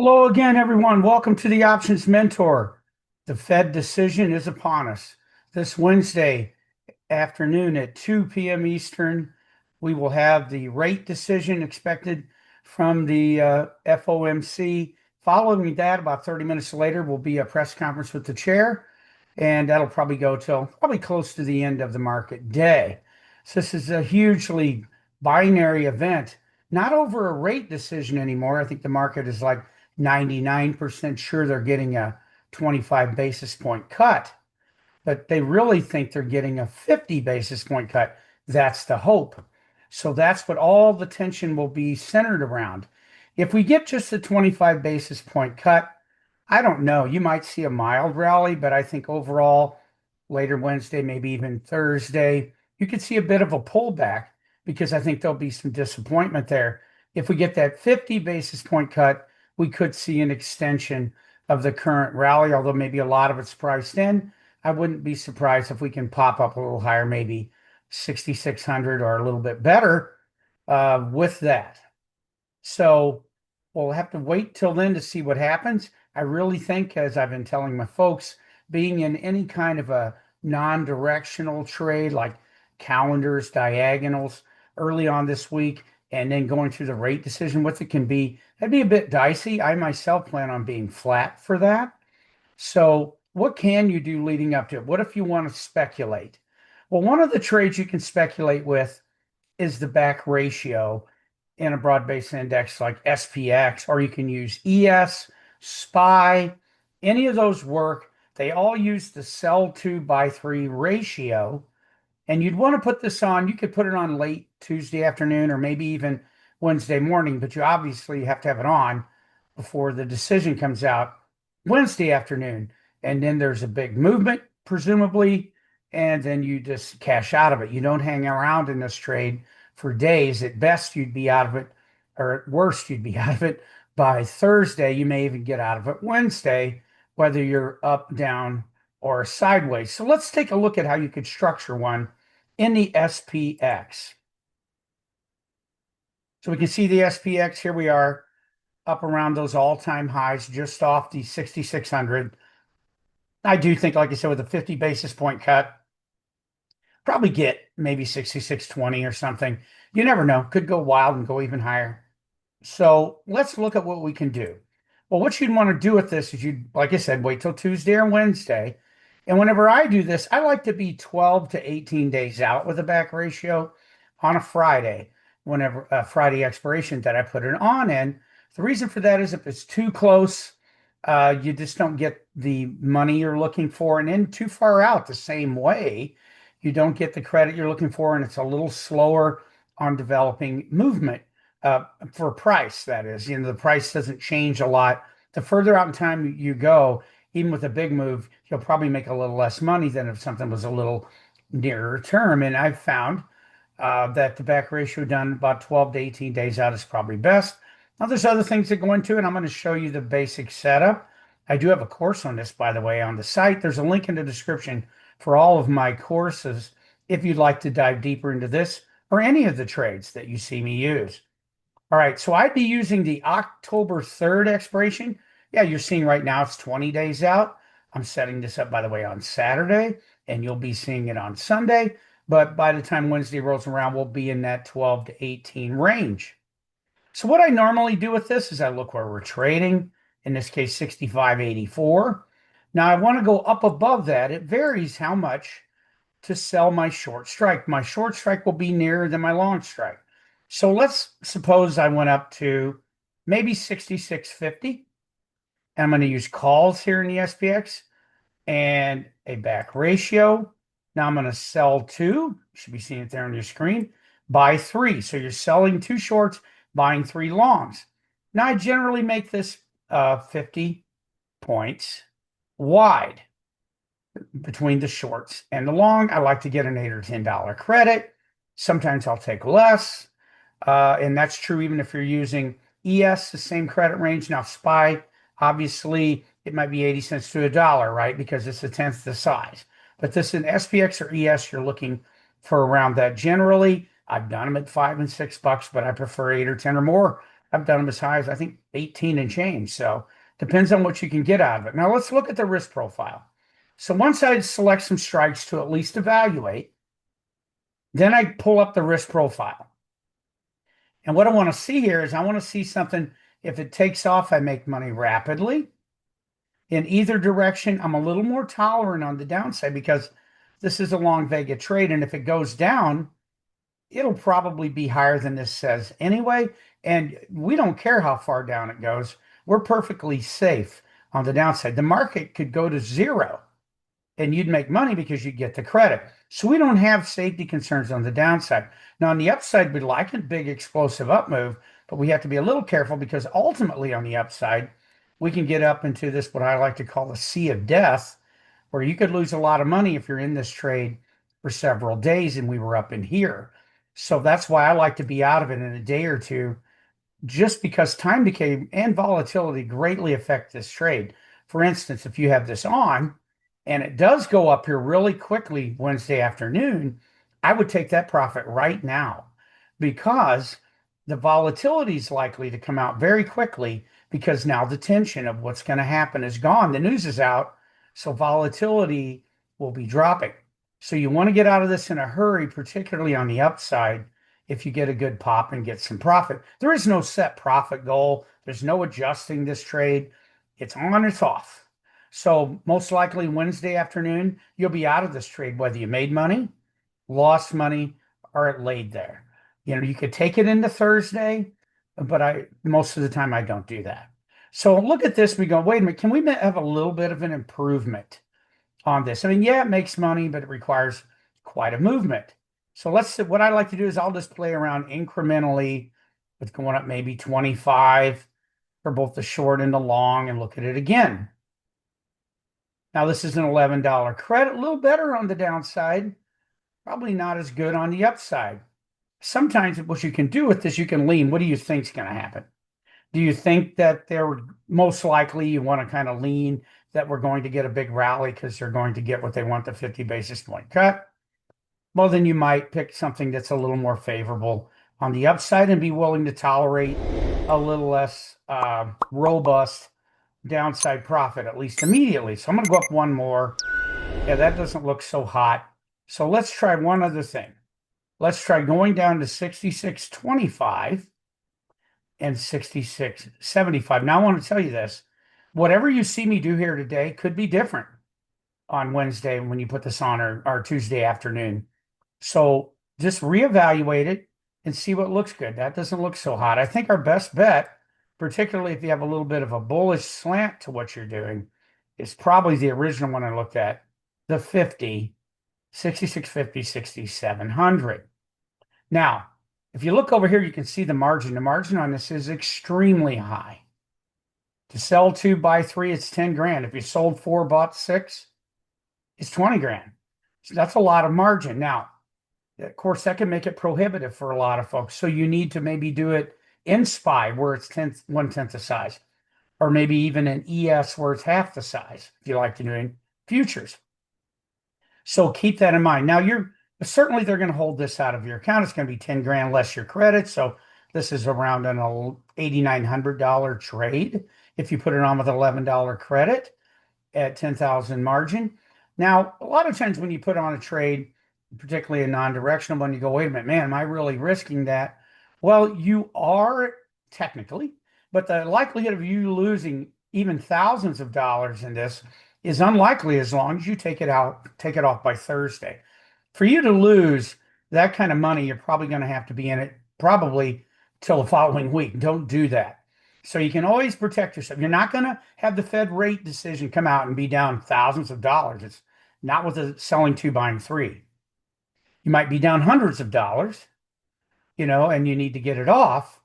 Hello again, everyone. Welcome to the Options Mentor. The Fed decision is upon us. This Wednesday afternoon at 2 p.m. Eastern, we will have the rate decision expected from the FOMC. Following that, about 30 minutes later, will be a press conference with the chair, and that'll probably go till probably close to the end of the market day. So this is a hugely binary event, not over a rate decision anymore. I think the market is like 99% sure they're getting a 25 basis point cut, but they really think they're getting a 50 basis point cut. That's the hope. So that's what all the tension will be centered around. If we get just a 25 basis point cut, I don't know. You might see a mild rally, but I think overall, later Wednesday, maybe even Thursday, you could see a bit of a pullback because I think there'll be some disappointment there. If we get that 50 basis point cut, we could see an extension of the current rally, although maybe a lot of it's priced in. I wouldn't be surprised if we can pop up a little higher, maybe 6,600 or a little bit better with that. So we'll have to wait till then to see what happens. I really think, as I've been telling my folks, being in any kind of a non-directional trade like calendars, diagonals early on this week, and then going through the rate decision with it that'd be a bit dicey. I myself plan on being flat for that. So what can you do leading up to it? What if you want to speculate? Well, one of the trades you can speculate with is the back ratio in a broad-based index like SPX, or you can use ES, SPY, any of those work. They all use the sell 2 buy 3 ratio. And you'd want to put this on, you could put it on late Tuesday afternoon or maybe even Wednesday morning, but you obviously have to have it on before the decision comes out Wednesday afternoon. And then there's a big movement, presumably, and then you just cash out of it. You don't hang around in this trade for days. At best, you'd be out of it, or at worst, you'd be out of it by Thursday. You may even get out of it Wednesday, whether you're up, down, or sideways. So let's take a look at how you could structure one in the SPX. So we can see the SPX. Here we are up around those all-time highs, just off the 6,600. I do think, like I said, with a 50 basis point cut, probably get maybe 6620 or something. You never know. Could go wild and go even higher. So let's look at what we can do. Well, what you'd want to do with this is like I said, wait till Tuesday or Wednesday. And whenever I do this, I like to be 12 to 18 days out with a back ratio on a Friday, whenever a Friday expiration that I put it on in. The reason for that is if it's too close, you just don't get the money you're looking for. And then too far out the same way, you don't get the credit you're looking for, and it's a little slower on developing movement for price. That is, the price doesn't change a lot. The further out in time you go, even with a big move, you'll probably make a little less money than if something was a little nearer term. And I've found that the back ratio done about 12 to 18 days out is probably best. Now, there's other things that go into it. I'm going to show you the basic setup. I do have a course on this, by the way, on the site. There's a link in the description for all of my courses if you'd like to dive deeper into this or any of the trades that you see me use. All right, so I'd be using the October 3rd expiration. Yeah, you're seeing right now it's 20 days out. I'm setting this up, by the way, on Saturday, and you'll be seeing it on Sunday. But by the time Wednesday rolls around, we'll be in that 12 to 18 range. So what I normally do with this is I look where we're trading, in this case, 65.84. Now I want to go up above that. It varies how much to sell my short strike. My short strike will be nearer than my long strike. So let's suppose I went up to maybe 66.50. And I'm going to use calls here in the SPX and a back ratio. Now I'm going to sell 2. You should be seeing it there on your screen. Buy 3. So you're selling 2 shorts, buying 3 longs. Now I generally make this 50 points wide between the shorts and the long. I like to get an $8 or $10 credit. Sometimes I'll take less. And that's true even if you're using ES, the same credit range. Now SPY, obviously, it might be 80 cents to $1, right? Because it's a tenth the size. But this in SPX or ES, you're looking for around that. Generally, I've done them at $5 and $6, but I prefer 8 or 10 or more I've done them as high as I think 18 and change. So depends on what you can get out of it. Now let's look at the risk profile. So once I select some strikes to at least evaluate, then I pull up the risk profile. And what I want to see here is I want to see something. If it takes off, I make money rapidly. In either direction, I'm a little more tolerant on the downside because this is a long Vega trade. And if it goes down, it'll probably be higher than this says anyway. And we don't care how far down it goes. We're perfectly safe on the downside. The market could go to zero and you'd make money because you get the credit. So we don't have safety concerns on the downside. Now, on the upside, we like a big explosive up move, but we have to be a little careful because ultimately on the upside, we can get up into this, what I like to call the sea of death, where you could lose a lot of money if you're in this trade for several days and we were up in here. So that's why I like to be out of it in a day or two, just because time decay and volatility greatly affect this trade. For instance, if you have this on and it does go up here really quickly Wednesday afternoon, I would take that profit right now because the volatility is likely to come out very quickly because now the tension of what's going to happen is gone. The news is out, so volatility will be dropping. So you want to get out of this in a hurry, particularly on the upside, if you get a good pop and get some profit. There is no set profit goal. There's no adjusting this trade. It's on, it's off. So most likely Wednesday afternoon, you'll be out of this trade, whether you made money, lost money, or it laid there. You know, you could take it into Thursday, but most of the time I don't do that. So look at this. We go, wait a minute, can we have a little bit of an improvement on this? I mean, yeah, it makes money, but it requires quite a movement. So what I like to do is I'll just play around incrementally with going up maybe 25 for both the short and the long and look at it again. Now this is an $11 credit, a little better on the downside, probably not as good on the upside. Sometimes what you can do with this, you can lean. What do you think is going to happen? Do you think that they're most likely you want to kind of lean that we're going to get a big rally because they're going to get what they want, the 50 basis point cut? Well, then you might pick something that's a little more favorable on the upside and be willing to tolerate a little less robust downside profit, at least immediately. So I'm going to go up one more. Yeah, that doesn't look so hot. So let's try one other thing. Let's try going down to 66.25 and 66.75. Now I want to tell you this. Whatever you see me do here today could be different on Wednesday when you put this on or Tuesday afternoon. So just reevaluate it and see what looks good. That doesn't look so hot. I think our best bet, particularly if you have a little bit of a bullish slant to what you're doing, is probably the original one I looked at, the 50, 6650, 6700. Now, if you look over here, you can see the margin. The margin on this is extremely high. To sell 2, buy 3, it's 10 grand. If you sold 4, bought 6, it's 20 grand. So that's a lot of margin. Now, of course, that can make it prohibitive for a lot of folks. So you need to maybe do it in SPY where it's 1/10 the size, or maybe even an ES where it's half the size, if you like to do in futures. So keep that in mind. Now certainly they're going to hold this out of your account. It's going to be 10 grand less your credit. So this is around an $8,900 trade if you put it on with $11 credit at 10,000 margin. Now, a lot of times when you put on a trade, particularly a non-directional one, you go, wait a minute, man, am I really risking that? Well, you are technically, but the likelihood of you losing even thousands of dollars in this is unlikely as long as you take it off by Thursday. For you to lose that kind of money, you're probably going to have to be in it probably till the following week. Don't do that. So you can always protect yourself. You're not going to have the Fed rate decision come out and be down thousands of dollars. It's not with the selling 2, buying 3. You might be down hundreds of dollars, and you need to get it off,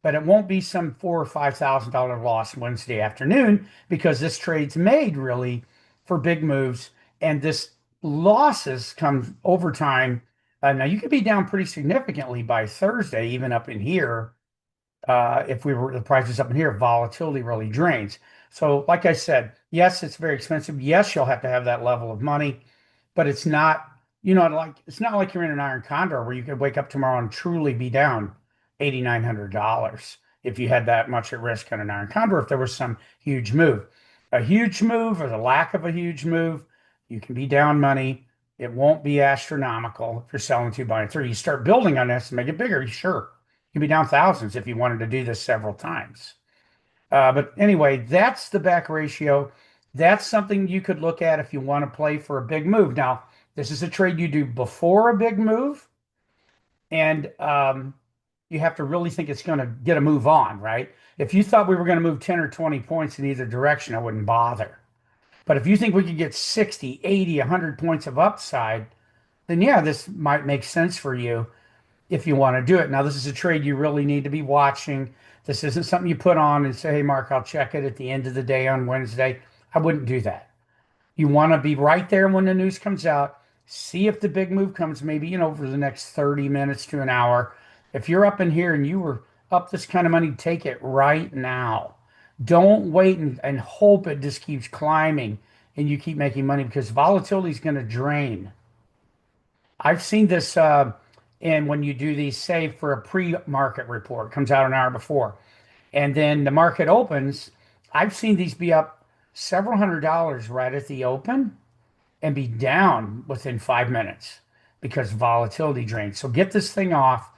but it won't be some $4,000 or $5,000 loss Wednesday afternoon because this trade's made really for big moves, and this losses come over time. Now you could be down pretty significantly by Thursday, even up in here. If the prices up in here, volatility really drains. So, like I said, yes, it's very expensive. Yes, you'll have to have that level of money, but it's not. It's not like you're in an iron condor where you could wake up tomorrow and truly be down $8,900. if you had that much at risk on an iron condor, if there was some huge move. A huge move or the lack of a huge move, you can be down money. It won't be astronomical if you're selling two buying three. You start building on this and make it bigger, sure. You can be down thousands if you wanted to do this several times. But anyway, that's the back ratio. That's something you could look at if you want to play for a big move. Now, this is a trade you do before a big move, and you have to really think it's going to get a move on, right? If you thought we were going to move 10 or 20 points in either direction, I wouldn't bother. But if you think we could get 60, 80, 100 points of upside, then yeah, this might make sense for you if you want to do it. Now, this is a trade you really need to be watching. This isn't something you put on and say, hey, Mark, I'll check it at the end of the day on Wednesday. I wouldn't do that. You want to be right there when the news comes out. See if the big move comes, maybe, over the next 30 minutes to an hour. If you're up in here and you were up this kind of money, take it right now. Don't wait and hope it just keeps climbing and you keep making money because volatility is going to drain. I've seen this, and when you do these, say for a pre-market report, comes out an hour before, and then the market opens, I've seen these be up several $100s right at the open and be down within 5 minutes because volatility drains. So get this thing off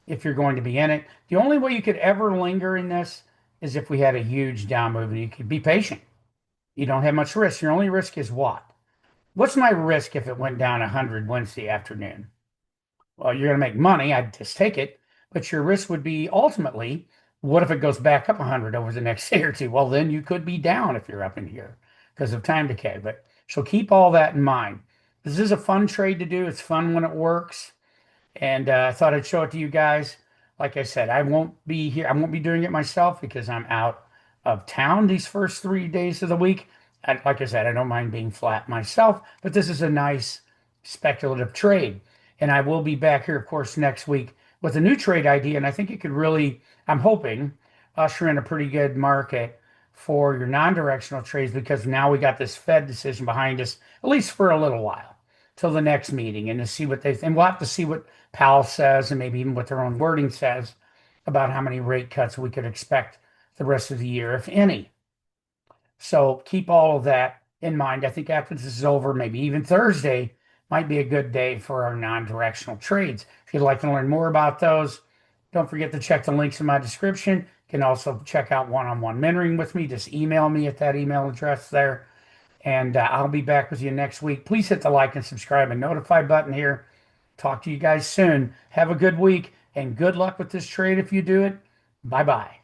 if you're going to be in it. The only way you could ever linger in this is if we had a huge down move and you could be patient. You don't have much risk. Your only risk is what? What's my risk if it went down 100 Wednesday afternoon? Well, you're going to make money. I'd just take it. But your risk would be ultimately, what if it goes back up 100 over the next day or two? Well, then you could be down if you're up in here because of time decay. But so keep all that in mind. This is a fun trade to do. It's fun when it works. And I thought I'd show it to you guys. Like I said, I won't be here. I won't be doing it myself because I'm out of town these first 3 days of the week. And like I said, I don't mind being flat myself, but this is a nice speculative trade. And I will be back here, of course, next week with a new trade idea. And I think it could really, I'm hoping, usher in a pretty good market for your non-directional trades because now we got this Fed decision behind us, at least for a little while, till the next meeting, and to see what they think. And we'll have to see what Powell says and maybe even what their own wording says about how many rate cuts we could expect the rest of the year, if any. So keep all of that in mind. I think after this is over, maybe even Thursday might be a good day for our non-directional trades. If you'd like to learn more about those, don't forget to check the links in my description. You can also check out one-on-one mentoring with me. Just email me at that email address there. And I'll be back with you next week. Please hit the like and subscribe and notify button here. Talk to you guys soon. Have a good week and good luck with this trade if you do it. Bye-bye.